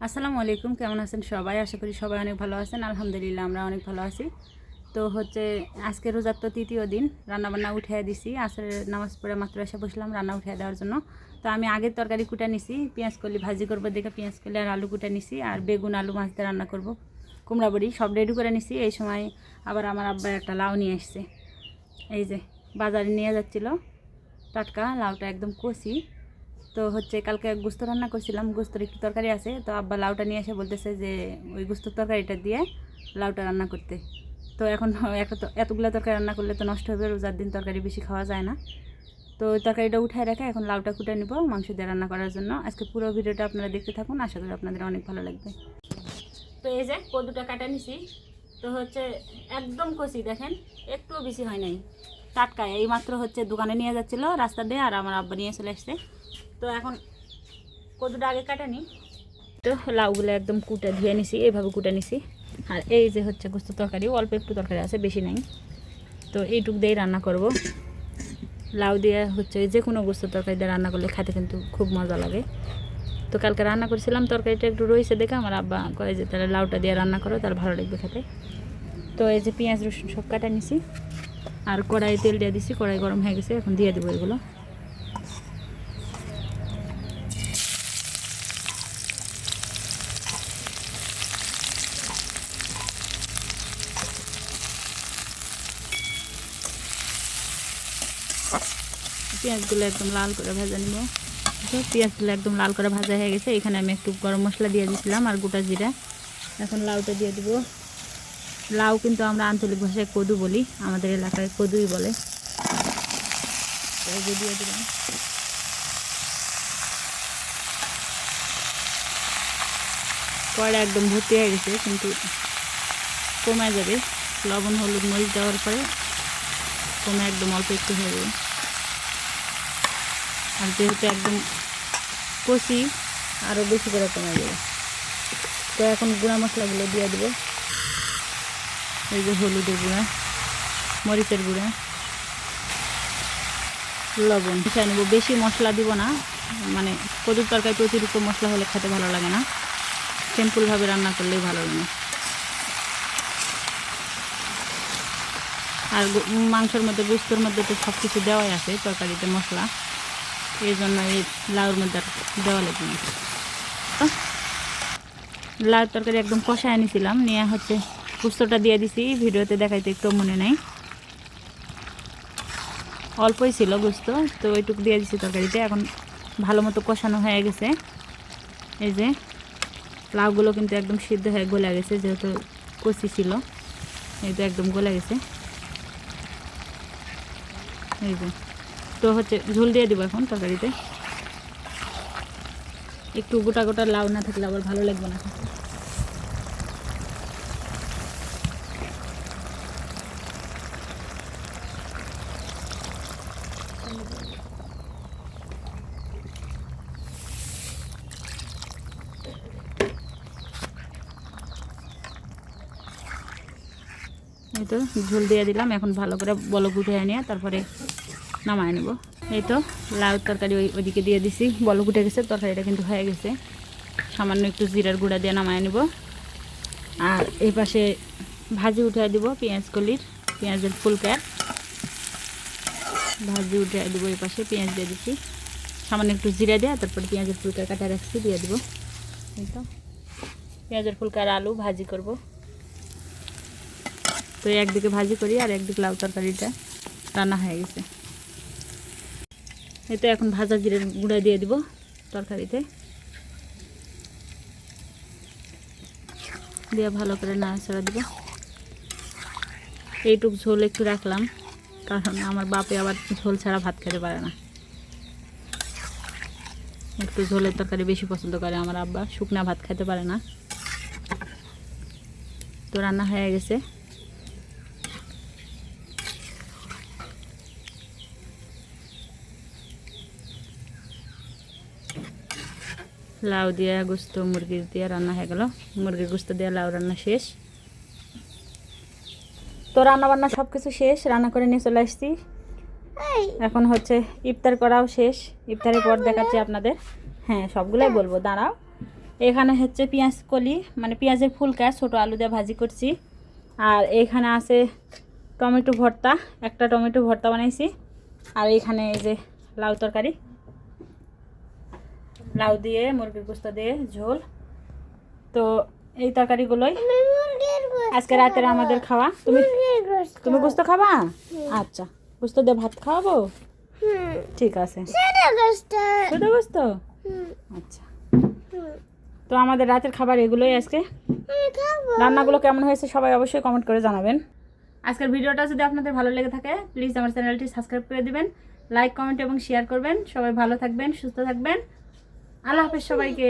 আসসালামু আলাইকুম, কেমন আছেন সবাই? আশা করি সবাই অনেক ভালো আছেন। আলহামদুলিল্লাহ আমরা অনেক ভালো আছি। তো আজকে রোজার তো তৃতীয় দিন, রান্নাবান্না উঠিয়ে দিছি। আসরের নামাজ পড়ে মাত্র এসে বসলাম রান্না উঠিয়ে দেওয়ার জন্য। তো আমি আগের তরকারি কুটা নিছি, পেঁয়াজ কলি ভাজি করবো দেখে পেঁয়াজ কলি আর আলু কুটা নিছি, আর বেগুন আলু মাছ দিয়ে রান্না করব, কুমড়া বড়ি সব রেডি করে নিছি। এই সময় আবার আমার আব্বা একটা লাউ নিয়ে আসছে, এই যে বাজারে নিয়ে যাচ্ছিলো টাটকা লাউটা, একদম কচি। তো কালকে গোস্ত রান্না করছিলাম, গোস্তর একটু তরকারি আছে, তো আব্বা লাউটা নিয়ে এসে বলতেছে যে ওই গোস্তর তরকারিটা দিয়ে লাউটা রান্না করতে। তো এখন এতগুলো তরকারি রান্না করলে তো নষ্ট হবে, রোজার দিন তরকারি বেশি খাওয়া যায় না। তো ওই তরকারিটা উঠায় রেখে এখন লাউটা কুটে নিব মাংস দিয়ে রান্না করার জন্য। আজকে পুরো ভিডিওটা আপনারা দেখতে থাকুন, আশা করি আপনাদের অনেক ভালো লাগবে। তো এই যে কদুটা কাটা নিছি, তো একদম কচি, দেখেন একটুও বেশি হয় নাই, টাটকা। এই মাত্র দোকানে নিয়ে যাচ্ছিলো রাস্তা দিয়ে, আর আমার আব্বা নিয়ে চলে আসছে। তো এখন কদুটা আগে কাটা নিই। তো লাউগুলো একদম কুটে ধুয়ে নিছি, এইভাবে কুটে নিছি। আর এই যে গোস্ত তরকারি, অল্প একটু তরকারি আছে, বেশি নাই। তো এইটুক দিয়েই রান্না করব। লাউ দিয়ে যে কোনো গোস্ত তরকারি দিয়ে রান্না করলে খেতে কিন্তু খুব মজা লাগে। তো কালকে রান্না করেছিলাম, তরকারিটা একটু রয়েছে দেখে আমার আব্বা কয়ে যে তাহলে লাউটা দিয়ে রান্না করো, তাহলে ভালো লাগবে খেতে। তো এই যে পেঁয়াজ রসুন সব কাটা নিছি, আর কড়াই তেল দিয়ে দিছি, কড়াই গরম হয়ে গেছে, এখন দিয়ে দেবো এগুলো। পেঁয়াজগুলো একদম লাল করে ভাজা নিব। পেঁয়াজগুলো একদম লাল করে ভাজা হয়ে গেছে, এখানে আমি একটু গরম মশলা দিয়ে দিয়েছিলাম আর গোটা জিরা। এখন লাউটা দিয়ে দিব। লাউ কিন্তু আমরা আঞ্চলিক ভাষায় কদু বলি, আমাদের এলাকায় কদুই বলে। দিয়ে দিলাম। কড়া একদম ভর্তি হয়ে গেছে, কিন্তু কমে যাবে লবণ হলুদ মরিচ দেওয়ার পরে, কমে একদম অল্প একটু হয়ে যাবে। আর যেহেতু একদম কষি, আরও বেশি করে কমে যাবে। তো এখন গুঁড়া মশলাগুলো দিয়ে দেবো। এই যে হলুদের গুঁড়া, মরিচের গুঁড়া, লবণ মিশিয়ে নেবো। বেশি মশলা দিব না, মানে কদুর তরকারিতে অতিরিক্ত মশলা হলে খেতে ভালো লাগে না, সিম্পলভাবে রান্না করলেই ভালো লাগে। আর মাংসের মধ্যে গোস্তর মধ্যে তো সব কিছু দেওয়াই আছে তরকারিতে মশলা, এই জন্য এই লাউর মধ্যে দেওয়া লাগবে না। লাউ তরকারি একদম কষায় আনিছিলাম, নিয়ে গোস্তটা দিয়ে দিছি, ভিডিওতে দেখাইতে একটু মনে নাই, অল্পই ছিল গোস্ত, তো ওইটুকু দিয়ে দিছি তরকারিতে। এখন ভালো মতো কষানো হয়ে গেছে। এই যে লাউগুলো কিন্তু একদম সিদ্ধ হয়ে গলে গেছে, যেহেতু কচি ছিল, এই তো একদম গলে গেছে। এই যে তো ঝোল দিয়ে দেবো এখন তরকারিতে। একটু গোটা গোটা লাউ না থাকলে আবার ভালো লাগবে না। এই তো ঝোল দিয়ে দিলাম, এখন ভালো করে বলক উঠে নিয়ে তারপরে নামায় নেব। এই তো লাউ তরকারি ওইদিকে দিয়ে দিছি, বলক উঠে গেছে, তরকারিটা কিন্তু হয়ে গেছে। সামান্য একটু জিরার গুঁড়া দিয়ে নামায় নেব। আর এই পাশে ভাজি উঠে দিব, পেঁয়াজের ফুলকার ভাজি উঠে দেবো। এই পাশে পেঁয়াজ দিয়ে দিচ্ছি, সামান্য একটু জিরা দিয়ে, তারপরে পেঁয়াজের ফুলকার কাটা রাখছি দিয়ে দেবো। এই তো পেঁয়াজের ফুলকার আলু ভাজি করব। তো একদিকে ভাজি করি আর একদিকে লাউ তরকারিটা রান্না হয়ে গেছে। এই তো এখন ভাজা জিরের গুঁড়া দিয়ে দিব তরকারিতে, দিয়ে ভালো করে নাড়াচাড়া দিব। এইটুক ঝোল একটু রাখলাম, কারণ আমার বাপে আবার ঝোল ছাড়া ভাত খেতে পারে না, একটু ঝোলের তরকারি বেশি পছন্দ করে আমার আব্বা, শুকনা ভাত খেতে পারে না। তো রান্না হয়ে গেছে। লাউ দিয়ে গোস্ত মুরগির দিয়ে রান্না হয়ে গেল, মুরগির গোস্ত দিয়ে লাউ রান্না শেষ। তো রান্না বান্না সব কিছু শেষ, রান্না করে নিয়ে চলে আসছি। এখন ইফতার করাও শেষ, ইফতারের পর দেখাচ্ছি আপনাদের। হ্যাঁ সবগুলোই বলবো, দাঁড়াও। এখানে হচ্ছে পেঁয়াজ কলি মানে পেঁয়াজের ফুলকা ছোটো আলু দিয়ে ভাজি করছি। আর এখানে আছে টমেটো ভর্তা, একটা টমেটো ভর্তা বানাইছি। আর এখানে এই যে লাউ তরকারি, লাউ দিয়ে মুরগির গোস্ত দিয়ে ঝোল। তো এই তরকারিগুলোই আজকে রাতের আমাদের খাওয়া। তুমি গোস্ত খাবা? আচ্ছা, গোস্ত দিয়ে ভাত খাওয়াবো, ঠিক আছে। শুধু গোস্ত? আচ্ছা, তো আমাদের রাতের খাবার এগুলোই আজকে। রান্নাগুলো কেমন হয়েছে সবাই অবশ্যই কমেন্ট করে জানাবেন। আজকের ভিডিওটা যদি আপনাদের ভালো লেগে থাকে প্লিজ আমার চ্যানেলটি সাবস্ক্রাইব করে দিবেন, লাইক কমেন্ট এবং শেয়ার করবেন। সবাই ভালো থাকবেন, সুস্থ থাকবেন। আল্লাহ হাফেজ সবাইকে।